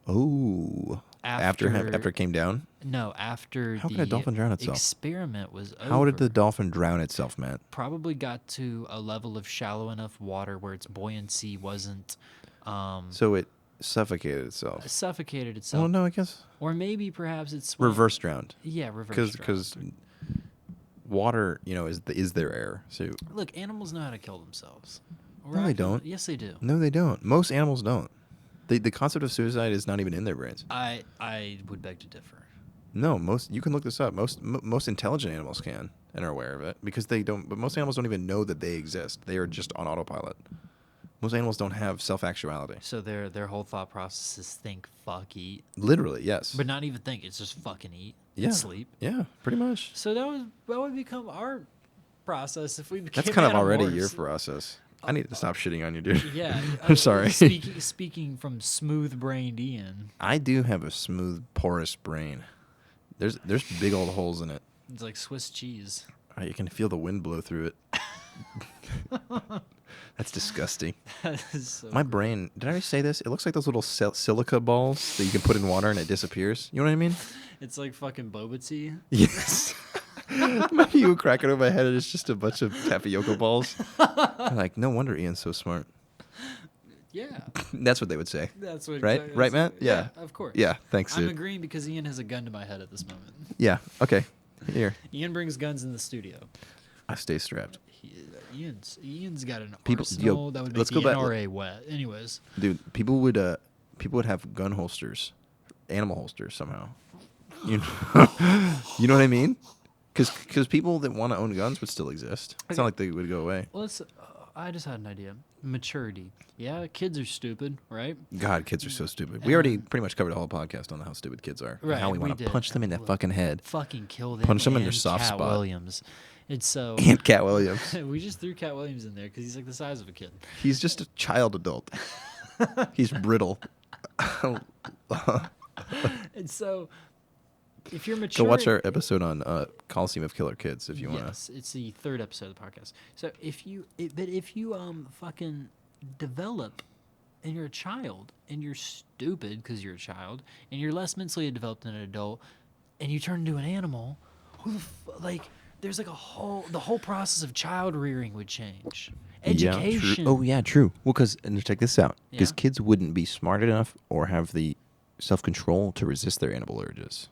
Oh. After it came down? No, after How the can a dolphin drown itself? experiment was over. How did the dolphin drown itself, Matt? Probably got to a level of shallow enough water where its buoyancy wasn't So it suffocated itself. suffocated itself. Oh, no, I guess. Or maybe perhaps it's Reverse drowned. Yeah, reverse Because drowned. water, is their air. So Look, animals know how to kill themselves. No, they don't. Yes, they do. no, they don't. Most animals don't. The concept of suicide is not even in their brains. I would beg to differ. No, you can look this up. Most intelligent animals can and are aware of it because they don't. But most animals don't even know that they exist. They are just on autopilot. Most animals don't have self-actuality. So their whole thought process is think, fuck, eat, Literally, yes. but not even think. It's just fucking eat, yeah, and sleep. Yeah, pretty much. So that would become our process if we became That's kind of already Animorphs. your process. I need to stop shitting on you, dude. Yeah, I'm sorry. Speaking from smooth-brained Ian, I do have a smooth, porous brain. There's big old holes in it. it's like Swiss cheese. You can feel the wind blow through it. That's disgusting. That is so My brain, did I already say this? It looks like those little silica balls that you can put in water and it disappears. You know what I mean? It's like fucking boba tea. Yes. Maybe you crack it over my head and it's just a bunch of tapioca balls. I'm like, no wonder Ian's so smart. Yeah, That's what they would say. that's what. Right? exactly- Right, that's- Matt? Yeah. of course. Yeah, thanks, I'm dude. agreeing because Ian has a gun to my head at this moment. Yeah, okay. Here. Ian brings guns in the studio. I stay strapped. Ian's got an People- arsenal yo, that would make let's the go back- NRA wet. Anyways, Dude, people would have gun holsters, animal holsters somehow. You know what I mean? Because people that want to own guns would still exist. It's not like they would go away. let's. I just had an idea. Maturity. Yeah, kids are stupid, right? God, kids are so stupid. We already pretty much covered a whole podcast on how stupid kids are. And Right, how we we want to did. punch them in the fucking head. Fucking kill them. Punch them in their and soft Cat spot. Williams. And so And Cat Williams. we just threw Cat Williams in there because he's like the size of a kid. He's just a child adult. He's brittle. And so, if you're Go mature, watch our episode on Coliseum of Killer Kids if you want to. Yes, it's the third episode of the podcast. So if you fucking develop, and you're a child, and you're stupid because you're a child, and you're less mentally developed than an adult, and you turn into an animal, there's like the whole process of child rearing would change. Education. Yeah, true. Oh, yeah, true. Well, and check this out. Because Yeah. kids wouldn't be smart enough or have the self-control to resist their animal urges.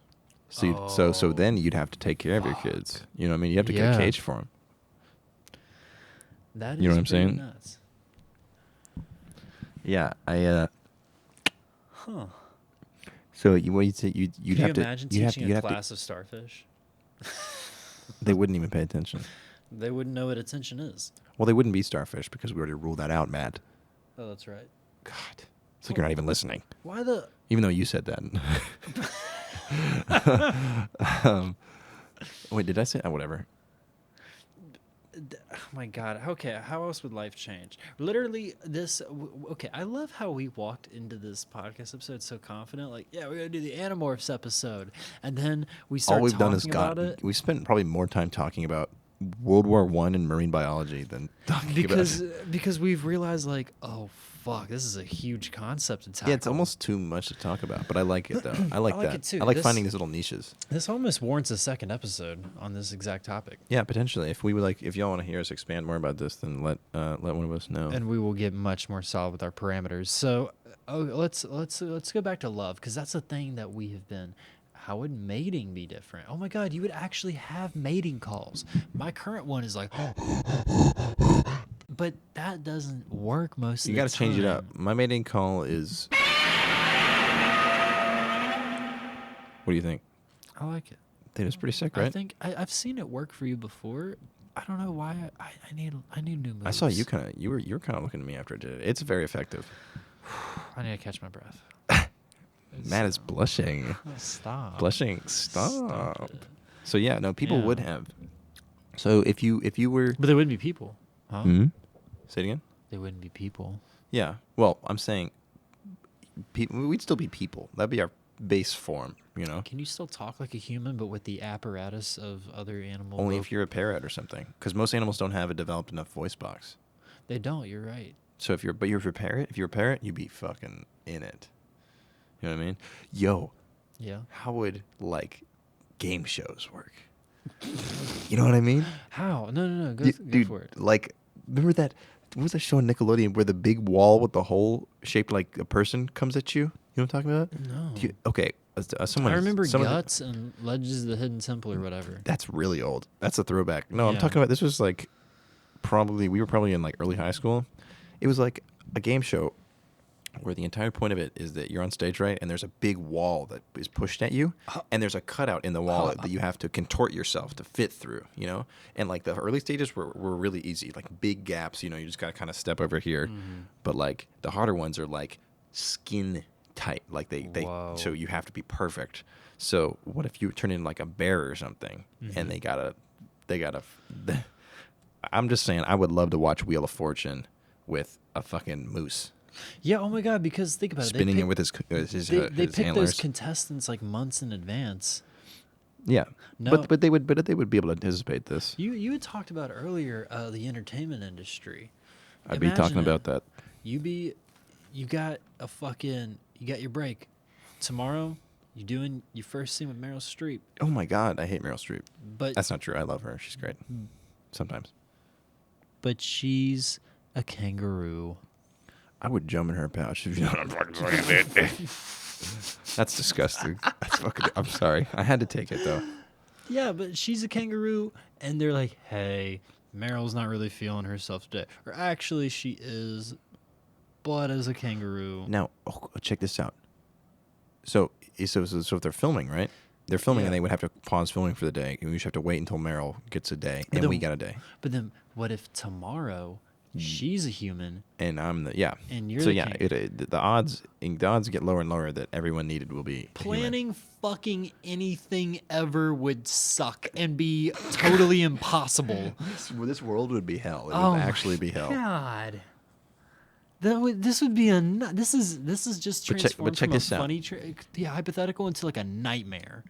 So then you'd have to take care of your kids. You know what I mean? You have to get a Yeah. cage for them. That You know is what I'm pretty saying? Nuts. Yeah, Huh. So you'd say you'd Could have you to imagine you'd have teaching to, a class of starfish? They wouldn't even pay attention. They wouldn't know what attention is. Well, they wouldn't be starfish because we already ruled that out, Matt. Oh, that's right. God, it's like you're not even listening, Why the? even though you said that. Wait, did I say? Oh, whatever. Oh my God. Okay, how else would life change? Literally, okay, I love how we walked into this podcast episode so confident. Like, yeah, we're gonna do the Animorphs episode, and then we All start we've talking done is about it. we spent probably more time talking about World War I and marine biology than talking Because we've realized like, oh fuck, this is a huge concept to tackle. Yeah, it's almost too much to talk about, but I like it though. I like that. it too. I like finding these little niches. This almost warrants a second episode on this exact topic. Yeah, potentially. If we would like, if y'all want to hear us expand more about this, then let one of us know. And we will get much more solid with our parameters. So, let's go back to love, because that's the thing that we have been. How would mating be different? Oh my God, you would actually have mating calls. My current one is like, but that doesn't work most of the time. You got to change it up. My mating call is. What do you think? I like it. That is pretty sick, right? I think I've seen it work for you before. I don't know why. I need new moves. I saw you kind of. You were kind of looking at me after I did it. It's very effective. I need to catch my breath. Matt is blushing. Stop. Blushing. Stop. So yeah, no, people Yeah. would have. So if you were. But they wouldn't be people. Huh? Say it again. They wouldn't be people. Yeah. Well, I'm saying. We'd still be people. That'd be our base form. You know. Can you still talk like a human, but with the apparatus of other animals? Only if you're a parrot or something, because most animals don't have a developed enough voice box. They don't. You're right. So if you're a parrot, you'd be fucking in it. You know what I mean? Yo, Yeah. how would like game shows work? You know what I mean? How? No. Go Dude, for it. like, remember that? What was that show on Nickelodeon where the big wall with the hole shaped like a person comes at you? You know what I'm talking about? No. Okay, someone. I remember someone- Guts and Legends of the Hidden Temple or whatever. That's really old. That's a throwback. No, I'm Yeah. talking about this was like we were probably in like early high school. It was like a game show where the entire point of it is that you're on stage, right? And there's a big wall that is pushed at you, and there's a cutout in the wall that you have to contort yourself to fit through, you know? And like the early stages were really easy, like big gaps, you know, you just got to kind of step over here. But like the harder ones are like skin tight, like they Whoa. so you have to be perfect. So what if you turn in like a bear or something and they gotta I'm just saying I would love to watch Wheel of Fortune with a fucking moose. Yeah. Oh my God. Because think about Spinning it. it with his They pick antlers. those contestants like months in advance. Yeah, No. but they would be able to anticipate this. You had talked about earlier the entertainment industry. I'd be Imagine talking it. about that. You got your break. Tomorrow, you doing your first scene with Meryl Streep. Oh my God, I hate Meryl Streep. But That's not true. I love her. She's great. Sometimes but she's a kangaroo. I would jump in her pouch if you know what I'm fucking saying. That's disgusting. That's fucking. I'm sorry. I had to take it though. Yeah, but she's a kangaroo, and they're like, "Hey, Meryl's not really feeling herself today," or actually, she is, but as a kangaroo. Now, check this out. So if they're filming, right? They're filming, Yeah. and they would have to pause filming for the day, and we just have to wait until Meryl gets a day, and then- we got a day, But then, what if tomorrow she's a human? and I'm And you're So the yeah, king. the odds get lower and lower that everyone needed will be human. Planning fucking anything ever would suck and be totally impossible. This world would be hell. It Oh would my actually be hell. God. This would be this is just But check transformed from a this out. funny hypothetical into like a nightmare.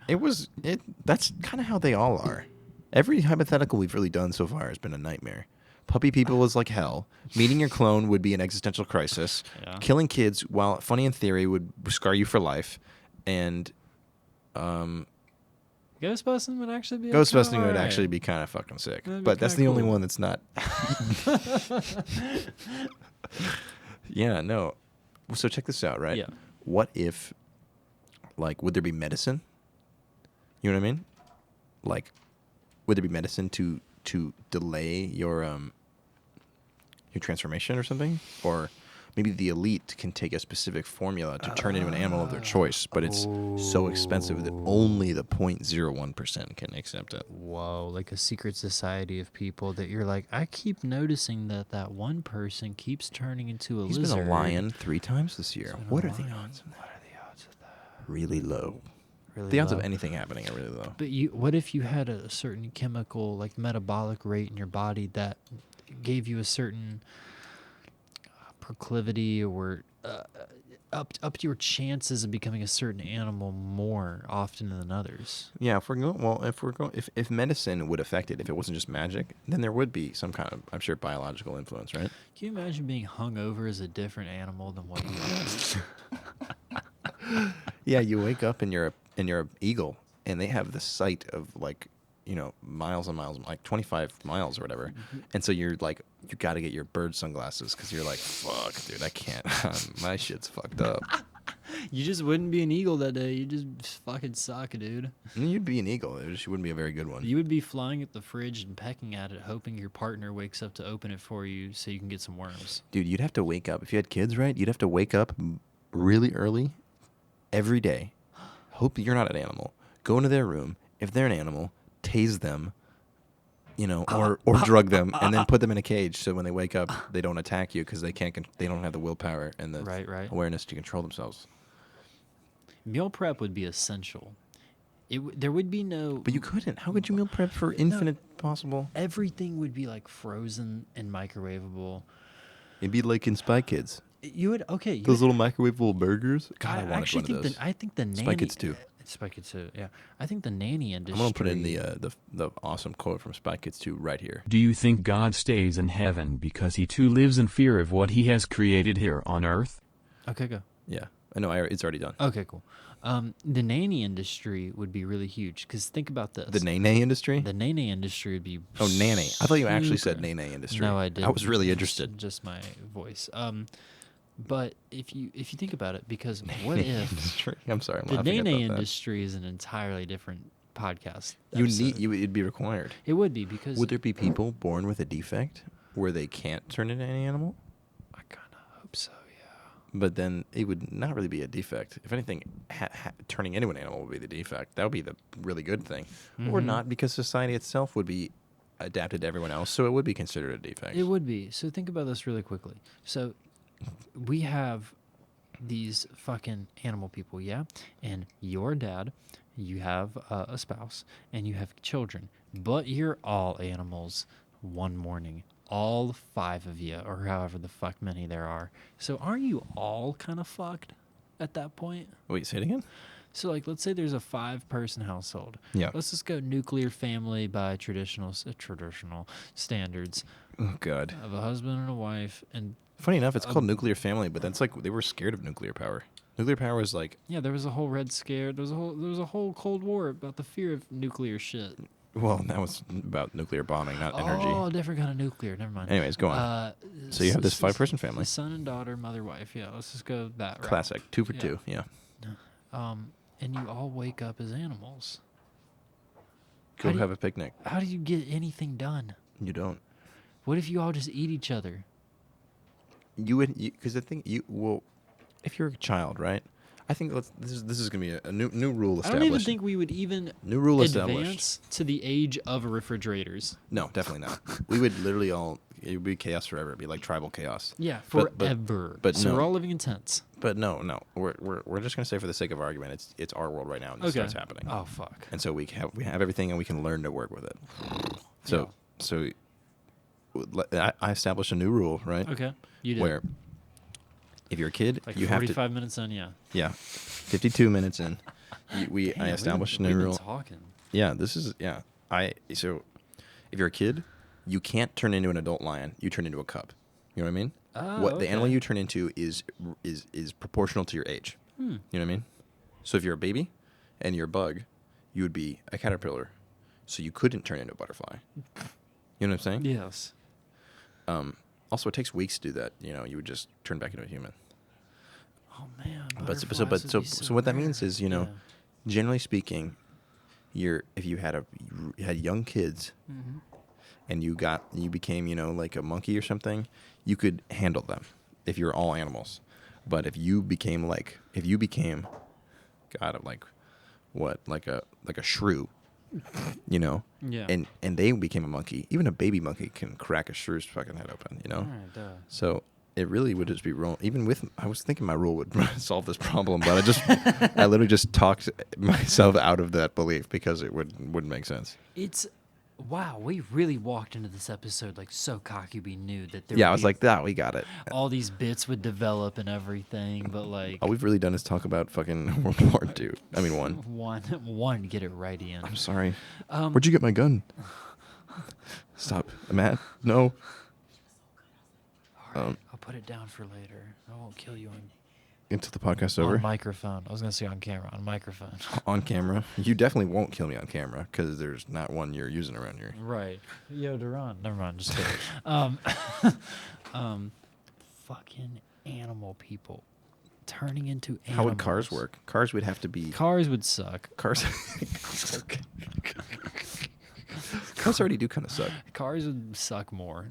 That's kind of how they all are. Every hypothetical we've really done so far has been a nightmare. Puppy people is like hell. Meeting your clone would be an existential crisis. Yeah. Killing kids, while funny in theory, would scar you for life. And Ghostbusting would actually be Ghostbusting would alright. actually be kind of fucking sick. That'd be But that's the kinda only cool. one that's not. Yeah, no. So check this out, right? Yeah. What if, like, would there be medicine? You know what I mean? Like, would there be medicine to delay your transformation or something? Or maybe the elite can take a specific formula to turn into an animal of their choice, but it's so expensive that only the 0.01% can accept it. Whoa, like a secret society of people that you're like, I keep noticing that one person keeps turning into a He's lizard. been a lion 3 times this year. been a What are the lion. odds of that? What are the odds of that? Really low. Really The odds low. of anything happening are really low. But what if you had a certain chemical, like metabolic rate in your body that gave you a certain proclivity or up to your chances of becoming a certain animal more often than others. Yeah, if medicine would affect it, if it wasn't just magic, then there would be some kind of, I'm sure, biological influence, right? Can you imagine being hungover as a different animal than what you are? Yeah, you wake up and you're a eagle, and they have the sight of like, miles and miles, like 25 miles or whatever, and so you're like, you got to get your bird sunglasses because you're like, fuck, dude, I can't, my shit's fucked up. You just wouldn't be an eagle that day. You just fucking suck, dude. And you'd be an eagle. It just wouldn't be a very good one. You would be flying at the fridge and pecking at it, hoping your partner wakes up to open it for you so you can get some worms. Dude, you'd have to wake up. If you had kids, right? You'd have to wake up really early every day. Hope you're not an animal. Go into their room. If they're an animal, tase them, or drug them, and then put them in a cage so when they wake up, they don't attack you because they don't have the willpower and the Right. awareness to control themselves. Meal prep would be essential. There would be no... But you couldn't. How could you meal prep for infinite possible? Everything would be like frozen and microwavable. It'd be like in Spy Kids. You would... Okay. Those little microwavable burgers. God, I wanted actually one of those. I think the nanny... Spy Kids 2. Spy Kids 2, yeah. I think the nanny industry... I'm going to put in the awesome quote from Spy Kids 2 right here. Do you think God stays in heaven because he too lives in fear of what he has created here on earth? Okay, go. Yeah. I know, it's already done. Okay, cool. The nanny industry would be really huge because think about this. The nay-nay industry? The nay-nay industry would be... Oh, nanny. I thought you actually said super- nay-nay industry. No, I didn't. I was really interested. Just my voice. But if you think about it, because what if Industry? I'm sorry, I'm the laughing nay-nay about that. industry is an entirely different podcast? It'd be required. It would be because... Would there be people born with a defect where they can't turn into any animal? I kind of hope so, yeah. But then it would not really be a defect. If anything, turning into an animal would be the defect. That would be the really good thing. Or not, because society itself would be adapted to everyone else, so it would be considered a defect. It would be. So think about this really quickly. So we have these fucking animal people, yeah? And your dad, you have a spouse, and you have children. But you're all animals one morning. All 5 of you, or however the fuck many there are. So aren't you all kind of fucked at that point? Wait, say it again? So, like, let's say there's a 5-person household. Yeah. Let's just go nuclear family by traditional standards Oh, God. of a husband and a wife. And Funny enough, it's called nuclear family, but that's like they were scared of nuclear power. Nuclear power is like, yeah, there was a whole Red Scare. There was a whole Cold War about the fear of nuclear shit. well, that was about nuclear bombing, not energy. Oh, different kind of nuclear. Never mind. Anyways, go on. So you have this 5-person family. Son and daughter, mother, wife. Yeah, let's just go that route. Classic. 2 for Yeah. 2. Yeah. And you all wake up as animals. Go How do you- have a picnic. How do you get anything done? You don't. What if you all just eat each other? You would, because the thing, if you're a child, right? I think this is gonna be a new rule established. I don't even think we would even New rule advance established. to the age of refrigerators. No, definitely not. We would literally it would be chaos forever. It'd be like tribal chaos. Yeah, But- forever. but so no. we're all living in tents. But no, we're just gonna say for the sake of argument, it's our world right now, and this starts happening. Oh fuck. And so we have everything, and we can learn to work with it. So I established a new rule, right? Okay, you did. Where if you're a kid, Like you have 45 minutes in, yeah. 52 minutes in, I established a new we've been rule. talking. Yeah, so if you're a kid, you can't turn into an adult lion. You turn into a cub. You know what I mean? Oh, The animal okay. you turn into is proportional to your age. You know what I mean? So if you're a baby and you're a bug, you would be a caterpillar. So you couldn't turn into a butterfly. You know what I'm saying? Yes. Also, it takes weeks to do that. You would just turn back into a human. Oh man. So what that means is, Yeah. generally speaking, if you had young kids, Mm-hmm. and you became like a monkey or something, you could handle them if you're all animals. But if you became God, like a shrew, Yeah. and they became a monkey. Even a baby monkey can crack a shrew's fucking head open, All right, duh. So it really would just be wrong. I was thinking my rule would solve this problem, but I literally just talked myself out of that belief because it wouldn't make sense. It's Wow, we really walked into this episode like so cocky. We knew that there Yeah, I would was be like, that we got it. all these bits would develop and everything, but like All we've really done is talk about fucking World War II. I mean, one. one to get it right in. I'm sorry. Where'd you get my gun? Stop, Matt. No. All right, I'll put it down for later. I won't kill you Until the podcast's on over. microphone. I was gonna say on camera, on microphone. On camera. You definitely won't kill me on camera because there's not one you're using around here. Right. Yo, Duran. Never mind. Just kidding. Fucking animal people turning into animals. How would cars work? Cars would have to be. Cars would suck. Cars. Cars already do kind of suck. Cars would suck more.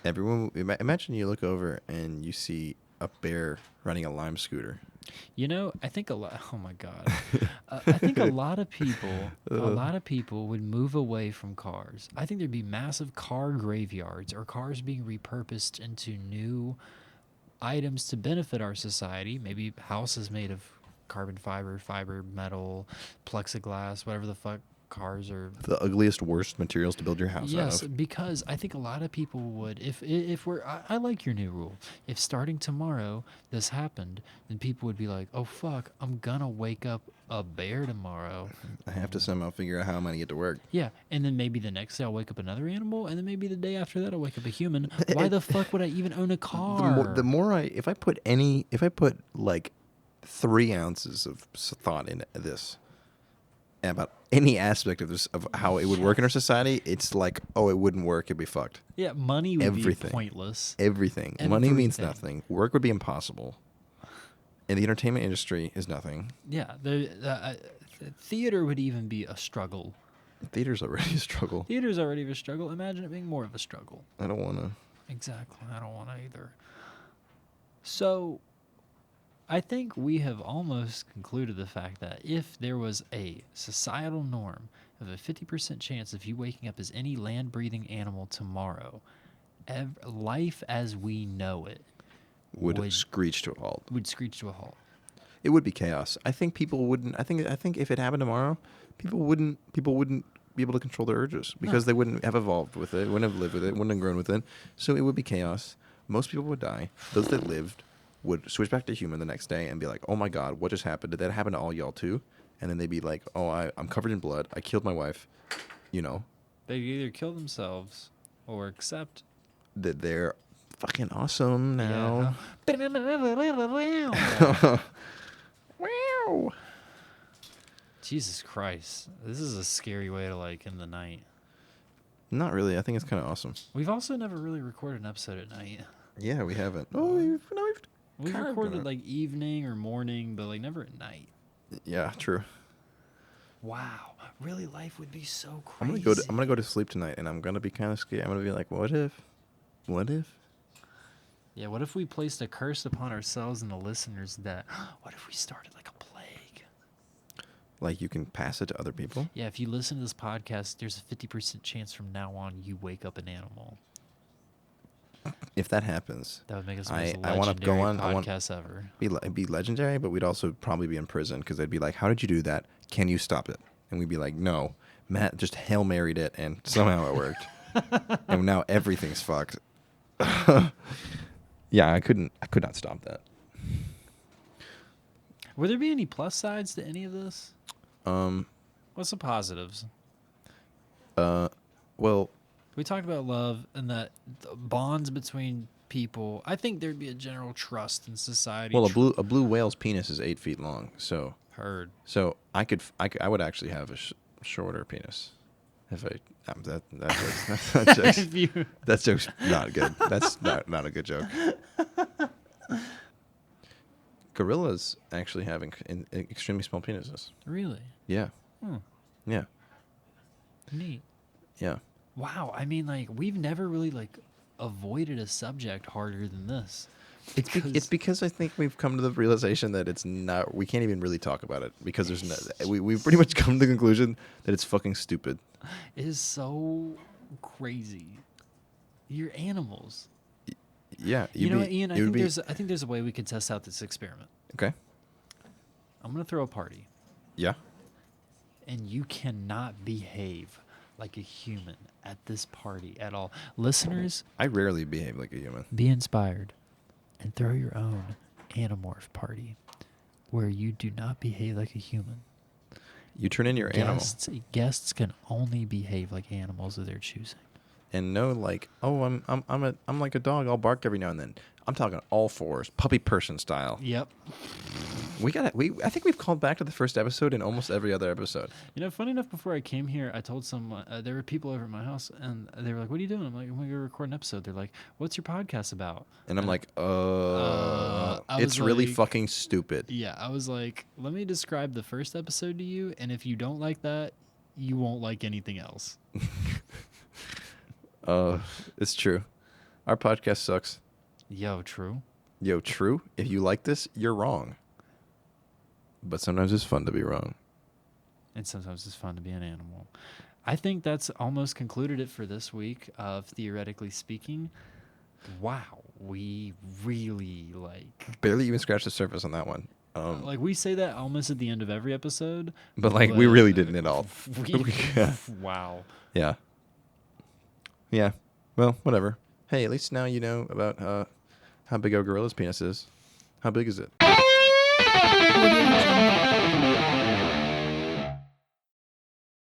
Everyone, imagine you look over and you see a bear running a Lime scooter. You know, I think a lot. Oh my God, I think a lot of people would move away from cars. I think there'd be massive car graveyards or cars being repurposed into new items to benefit our society. Maybe houses made of carbon fiber, metal, plexiglass, whatever the fuck cars are. The ugliest, worst materials to build your house out Yes, of. because I think a lot of people would, if we're, I like your new rule. If starting tomorrow this happened, then people would be like, oh fuck, I'm gonna wake up a bear tomorrow. I have to somehow figure out how I'm going to get to work. Yeah, and then maybe the next day I'll wake up another animal, and then maybe the day after that I'll wake up a human. Why the fuck would I even own a car? The more if I put like 3 ounces of thought into this, about any aspect of this, of how it would work in our society, it's like, oh, it wouldn't work, it'd be fucked. Yeah, money would Everything. be pointless. Everything. Money means Everything. nothing. Work would be impossible. And the entertainment industry is nothing. Yeah, the theater would even be a struggle. Theater's already a struggle. Theater's already a struggle. Imagine it being more of a struggle. I don't want to. Exactly. I don't want to either. So, I think we have almost concluded the fact that if there was a societal norm of a 50% chance of you waking up as any land-breathing animal tomorrow, life as we know it Would screech to a halt. would screech to a halt. It would be chaos. I think people wouldn't. I think if it happened tomorrow, people wouldn't be able to control their urges because they wouldn't have evolved with it, wouldn't have lived with it, wouldn't have grown with it. So it would be chaos. Most people would die. Those that lived would switch back to human the next day and be like, "Oh my God, what just happened? Did that happen to all y'all too?" And then they'd be like, "Oh, I'm covered in blood. I killed my wife." You know. They'd either kill themselves or accept That they're fucking awesome now. Yeah. Wow. Jesus Christ. This is a scary way to like end the night. Not really. I think it's kind of awesome. We've also never really recorded an episode at night. Yeah, we haven't. Oh, we've We've kind of recorded done it. like evening or morning, but like never at night. Yeah, true. Wow. Really, life would be so I'm crazy. gonna go to sleep tonight, and I'm gonna be kind of scared. I'm gonna be like, what if? Yeah, what if we placed a curse upon ourselves and the listeners that, what if we started like a plague? Like you can pass it to other people. Yeah, if you listen to this podcast, there's a 50% chance from now on you wake up an animal. If that happens, That would make us the I most want to legendary go on. I want podcast ever. be legendary, but we'd also probably be in prison because they'd be like, "How did you do that? Can you stop it?" And we'd be like, "No, Matt just Hail Married it, and somehow it worked." And now everything's fucked. Yeah, I could not stop that. Would there be any plus sides to any of this? What's the positives? Well, We talked about love and that the bonds between people. I think there'd be a general trust in society. well, a blue whale's penis is 8 feet long, so Heard. I would actually have a shorter penis. If I that joke's, If you- that joke's not good. That's not a good joke. Gorillas actually have extremely small penises. Really? Yeah. Hmm. Yeah. Neat. Yeah. Wow. I mean, like, we've never really, like, avoided a subject harder than this. It's because I think we've come to the realization that it's not. We can't even really talk about it because there's no. We've pretty much come to the conclusion that it's fucking stupid. It is so crazy. You're animals. Yeah. You know what, Ian? I think there's a way we could test out this experiment. Okay. I'm gonna throw a party, Yeah. and you cannot behave like a human at this party at all. Listeners, I rarely behave like a human. be inspired and throw your own Animorph party where you do not behave like a human. You turn in your animal. Guests can only behave like animals of their choosing. And no, like, oh, I'm like a dog. I'll bark every now and then. I'm talking all fours, puppy person style. Yep. I think we've called back to the first episode in almost every other episode. You know, funny enough, before I came here, I told someone, there were people over at my house, and they were like, what are you doing? I'm like, I'm going to record an episode. They're like, what's your podcast about? And I'm like, it's really fucking stupid. Yeah, I was like, let me describe the first episode to you, and if you don't like that, you won't like anything else. It's true. Our podcast sucks. Yo, true. Yo, true. If you like this, you're wrong. But sometimes it's fun to be wrong. And sometimes it's fun to be an animal. I think that's almost concluded it for this week of Theoretically Speaking. Wow, we really barely even scratched the surface on that one. Like we say that almost at the end of every episode. But we really didn't at all. Wow. Yeah. Yeah. Well, whatever. Hey, at least now you know about how big a gorilla's penis is. How big is it?